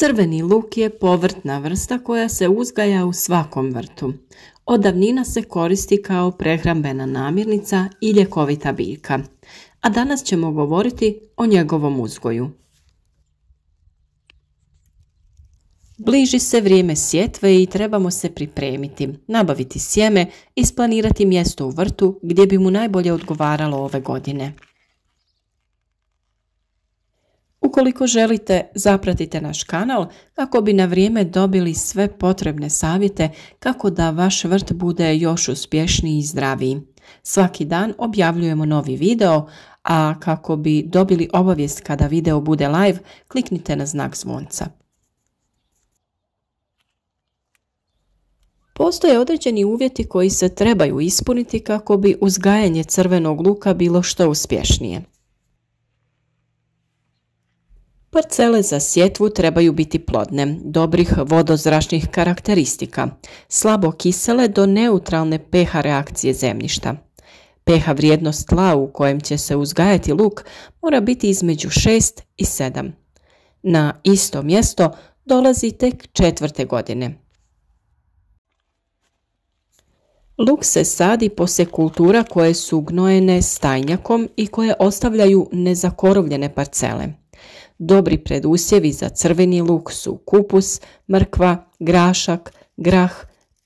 Crveni luk je povrtna vrsta koja se uzgaja u svakom vrtu. Od davnina se koristi kao prehrambena namirnica i ljekovita biljka, a danas ćemo govoriti o njegovom uzgoju. Bliži se vrijeme sjetve i trebamo se pripremiti, nabaviti sjeme i isplanirati mjesto u vrtu gdje bi mu najbolje odgovaralo ove godine. Ukoliko želite, zapratite naš kanal kako bi na vrijeme dobili sve potrebne savjete kako da vaš vrt bude još uspješniji i zdraviji. Svaki dan objavljujemo novi video, a kako bi dobili obavijest kada video bude live, kliknite na znak zvonca. Postoje određeni uvjeti koji se trebaju ispuniti kako bi uzgajanje crvenog luka bilo što uspješnije. Parcele za sjetvu trebaju biti plodne, dobrih vodozračnih karakteristika, slabo kisele do neutralne pH reakcije zemljišta. pH vrijednost tla u kojem će se uzgajati luk mora biti između 6 i 7. Na isto mjesto dolazi tek 4. godine. Luk se sadi poslije kultura koje su gnojene stajnjakom i koje ostavljaju nezakorovljene parcele. Dobri predusjevi za crveni luk su kupus, mrkva, grašak, grah,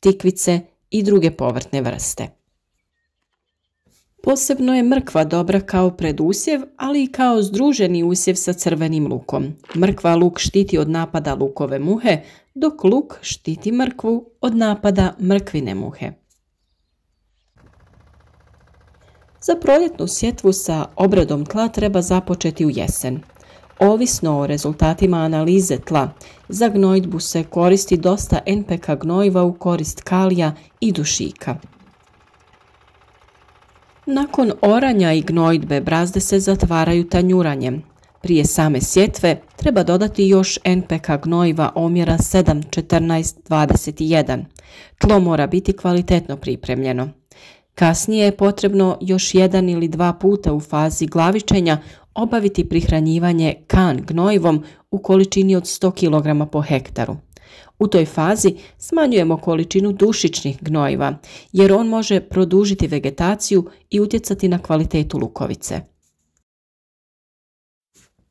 tikvice i druge povrtne vrste. Posebno je mrkva dobra kao predusjev, ali i kao združeni usjev sa crvenim lukom. Mrkva luk štiti od napada lukove muhe, dok luk štiti mrkvu od napada mrkvine muhe. Za proljetnu sjetvu sa obradom tla treba započeti u jesen. Ovisno o rezultatima analize tla, za gnojidbu se koristi dosta NPK gnojiva u korist kalija i dušika. Nakon oranja i gnojidbe brazde se zatvaraju tanjuranjem. Prije same sjetve treba dodati još NPK gnojiva omjera 7:14:21. Tlo mora biti kvalitetno pripremljeno. Kasnije je potrebno još 1 ili 2 puta u fazi glavičenja obaviti prihranjivanje kan gnojivom u količini od 100 kg po hektaru. U toj fazi smanjujemo količinu dušičnih gnojiva jer on može produžiti vegetaciju i utjecati na kvalitetu lukovice.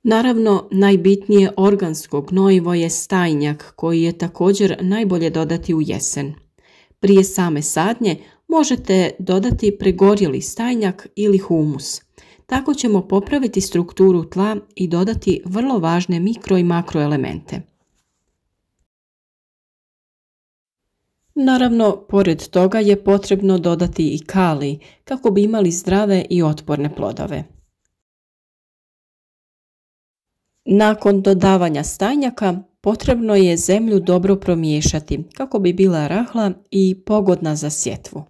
Naravno, najbitnije organsko gnojivo je stajnjak koji je također najbolje dodati u jesen. Prije same sadnje možete dodati pregorjeli stajnjak ili humus. Tako ćemo popraviti strukturu tla i dodati vrlo važne mikro i makroelemente. Naravno, pored toga je potrebno dodati i kalij kako bi imali zdrave i otporne plodove. Nakon dodavanja stajnjaka potrebno je zemlju dobro promiješati kako bi bila rahla i pogodna za sjetvu.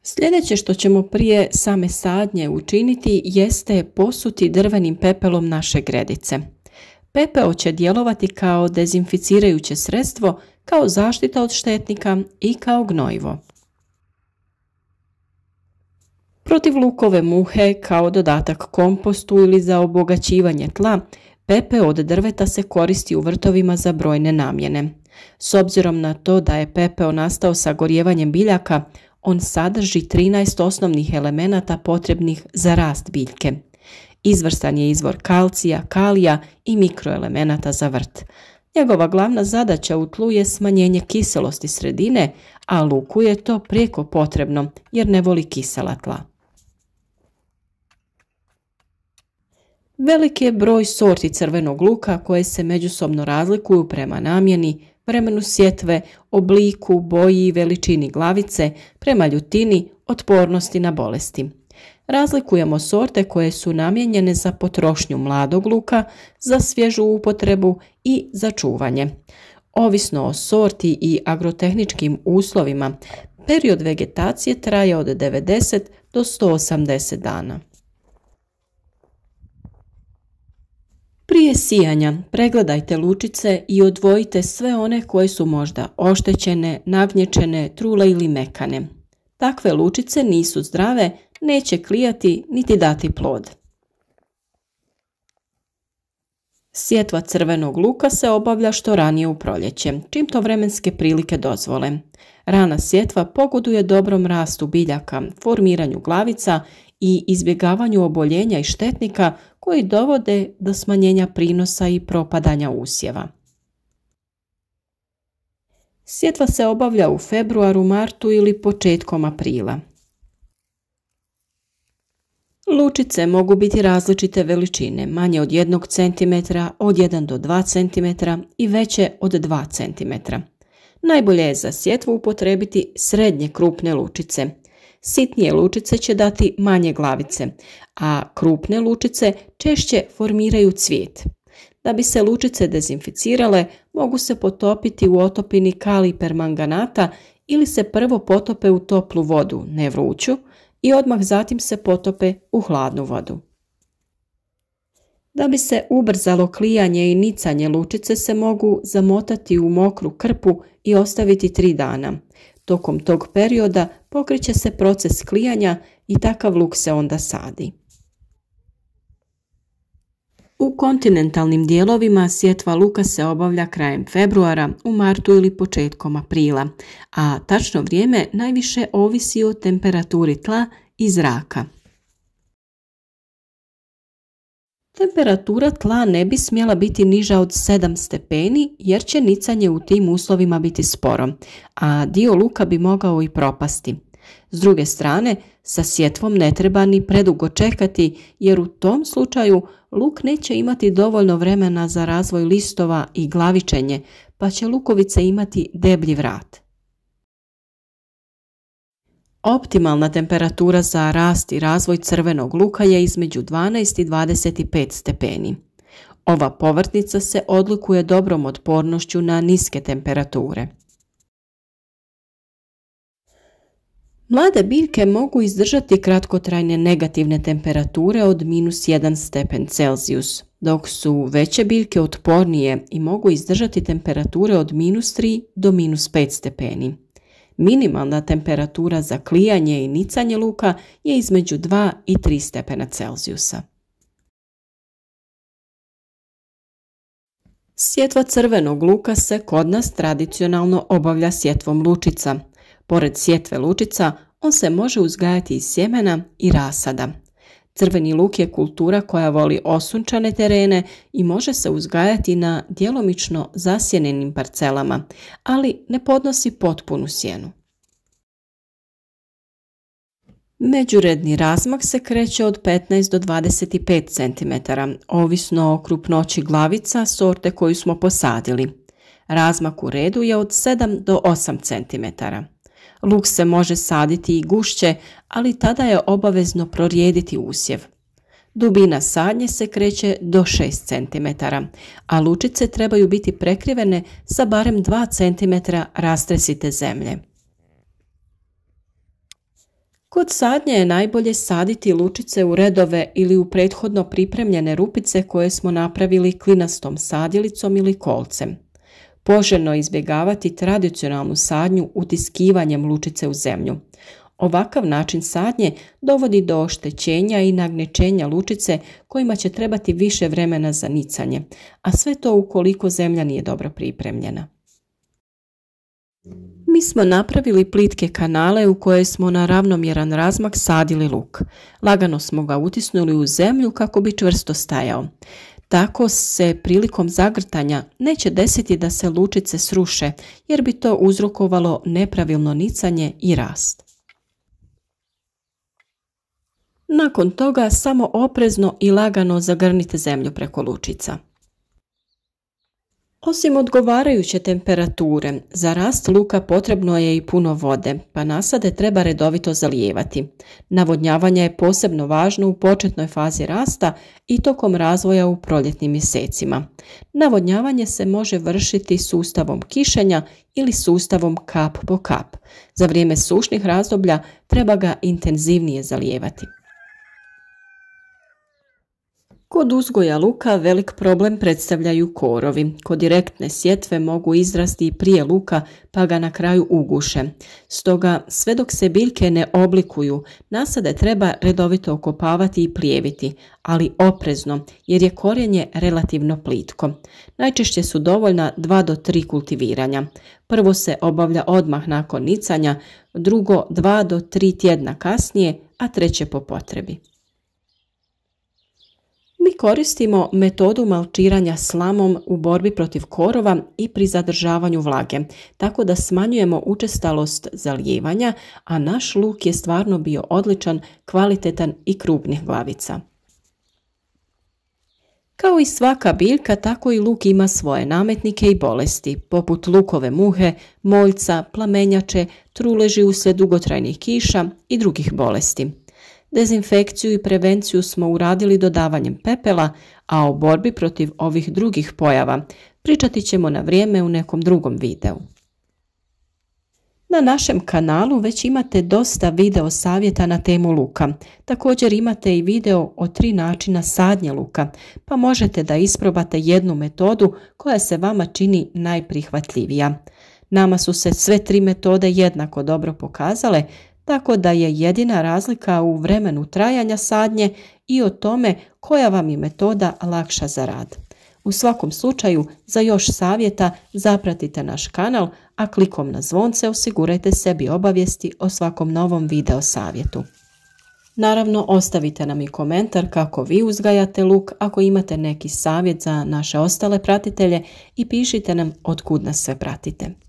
Sljedeće što ćemo prije same sadnje učiniti jeste posuti drvenim pepelom naše gredice. Pepeo će djelovati kao dezinficirajuće sredstvo, kao zaštita od štetnika i kao gnojivo. Protiv lukove muhe, kao dodatak kompostu ili za obogaćivanje tla, pepeo od drveta se koristi u vrtovima za brojne namjene. S obzirom na to da je pepeo nastao sagorijevanjem biljaka, on sadrži 13 osnovnih elemenata potrebnih za rast biljke. Izvrstan je izvor kalcija, kalija i mikroelemenata za vrt. Njegova glavna zadaća u tlu je smanjenje kiselosti sredine, a luku je to prijeko potrebno jer ne voli kisela tla. Velik je broj sorti crvenog luka koje se međusobno razlikuju prema namjeni, vremenu sjetve, obliku, boji i veličini glavice, prema ljutini, otpornosti na bolesti. Razlikujemo sorte koje su namijenjene za potrošnju mladog luka, za svježu upotrebu i za čuvanje. Ovisno o sorti i agrotehničkim uslovima, period vegetacije traje od 90 do 180 dana. Prije sijanja pregledajte lučice i odvojite sve one koje su možda oštećene, nagnječene, trule ili mekane. Takve lučice nisu zdrave, neće klijati niti dati plod. Sjetva crvenog luka se obavlja što ranije u proljeće, čim to vremenske prilike dozvole. Rana sjetva pogoduje dobrom rastu biljaka, formiranju glavica i izbjegavanju oboljenja i štetnika koji dovode do smanjenja prinosa i propadanja usjeva. Sjetva se obavlja u februaru, martu ili početkom aprila. Lučice mogu biti različite veličine, manje od 1 cm, od 1 do 2 cm i veće od 2 cm. Najbolje je za sjetvu upotrebiti srednje krupne lučice. Sitnije lučice će dati manje glavice, a krupne lučice češće formiraju cvijet. Da bi se lučice dezinficirale, mogu se potopiti u otopini kalij permanganata ili se prvo potope u toplu vodu, ne vruću, i odmah zatim se potope u hladnu vodu. Da bi se ubrzalo klijanje i nicanje, lučice se mogu zamotati u mokru krpu i ostaviti 3 dana. Tokom tog perioda pokreće se proces klijanja i takav luk se onda sadi. U kontinentalnim dijelovima sjetva luka se obavlja krajem februara, u martu ili početkom aprila, a tačno vrijeme najviše ovisi o temperaturi tla i zraka. Temperatura tla ne bi smjela biti niža od 7 stepeni jer će nicanje u tim uslovima biti sporo, a dio luka bi mogao i propasti. S druge strane, sa sjetvom ne treba ni predugo čekati jer u tom slučaju luk neće imati dovoljno vremena za razvoj listova i glavičenje, pa će lukovice imati deblji vrat. Optimalna temperatura za rast i razvoj crvenog luka je između 12 i 25 stepeni. Ova povrtnica se odlikuje dobrom otpornošću na niske temperature. Mlade biljke mogu izdržati kratkotrajne negativne temperature od -1 stepen Celzijus, dok su veće biljke otpornije i mogu izdržati temperature od -3 do -5 stepeni. Minimalna temperatura za klijanje i nicanje luka je između 2 i 3 stepena Celzijusa. Sjetva crvenog luka se kod nas tradicionalno obavlja sjetvom lučica. Pored sjetve lučica, on se može uzgajati iz sjemena i rasada. Crveni luk je kultura koja voli osunčane terene i može se uzgajati na djelomično zasjenenim parcelama, ali ne podnosi potpunu sjenu. Međuredni razmak se kreće od 15 do 25 cm, ovisno o krupnoći glavica sorte koju smo posadili. Razmak u redu je od 7 do 8 cm. Luk se može saditi i gušće, ali tada je obavezno prorijediti usjev. Dubina sadnje se kreće do 6 cm, a lučice trebaju biti prekrivene sa barem 2 cm rastresite zemlje. Kod sadnje je najbolje saditi lučice u redove ili u prethodno pripremljene rupice koje smo napravili klinastom sadilicom ili kolcem. Poželjno je izbjegavati tradicionalnu sadnju utiskivanjem lučice u zemlju. Ovakav način sadnje dovodi do oštećenja i nagnečenja lučice kojima će trebati više vremena za nicanje, a sve to ukoliko zemlja nije dobro pripremljena. Mi smo napravili plitke kanale u koje smo na ravnomjeran razmak sadili luk. Lagano smo ga utisnuli u zemlju kako bi čvrsto stajao. Tako se prilikom zagrtanja neće desiti da se lučice sruše jer bi to uzrokovalo nepravilno nicanje i rast. Nakon toga samo oprezno i lagano zagrnite zemlju preko lučica. Osim odgovarajuće temperature, za rast luka potrebno je i puno vode, pa nasade treba redovito zalijevati. Navodnjavanje je posebno važno u početnoj fazi rasta i tokom razvoja u proljetnim mjesecima. Navodnjavanje se može vršiti sustavom kišenja ili sustavom kap po kap. Za vrijeme sušnih razdoblja treba ga intenzivnije zalijevati. Kod uzgoja luka velik problem predstavljaju korovi. Kod direktne sjetve mogu izrasti prije luka pa ga na kraju uguše. Stoga sve dok se biljke ne oblikuju, nasade treba redovito okopavati i plijeviti, ali oprezno jer je korijenje relativno plitko. Najčešće su dovoljna 2 do 3 kultiviranja. Prvo se obavlja odmah nakon nicanja, drugo 2 do 3 tjedna kasnije, a treće po potrebi. Mi koristimo metodu malčiranja slamom u borbi protiv korova i pri zadržavanju vlage, tako da smanjujemo učestalost zalijevanja, a naš luk je stvarno bio odličan, kvalitetan i krupnih glavica. Kao i svaka biljka, tako i luk ima svoje nametnike i bolesti, poput lukove muhe, moljca, plamenjače, truleži uslijed dugotrajnih kiša i drugih bolesti. Dezinfekciju i prevenciju smo uradili dodavanjem pepela, a o borbi protiv ovih drugih pojava pričati ćemo na vrijeme u nekom drugom videu. Na našem kanalu već imate dosta video savjeta na temu luka. Također imate i video o 3 načina sadnje luka, pa možete da isprobate jednu metodu koja se vama čini najprihvatljivija. Nama su se sve 3 metode jednako dobro pokazale, tako da je jedina razlika u vremenu trajanja sadnje i o tome koja vam je metoda lakša za rad. U svakom slučaju, za još savjeta zapratite naš kanal, a klikom na zvonce osigurajte sebi obavijesti o svakom novom video savjetu. Naravno, ostavite nam i komentar kako vi uzgajate luk, ako imate neki savjet za naše ostale pratitelje i pišite nam otkud nas sve pratite.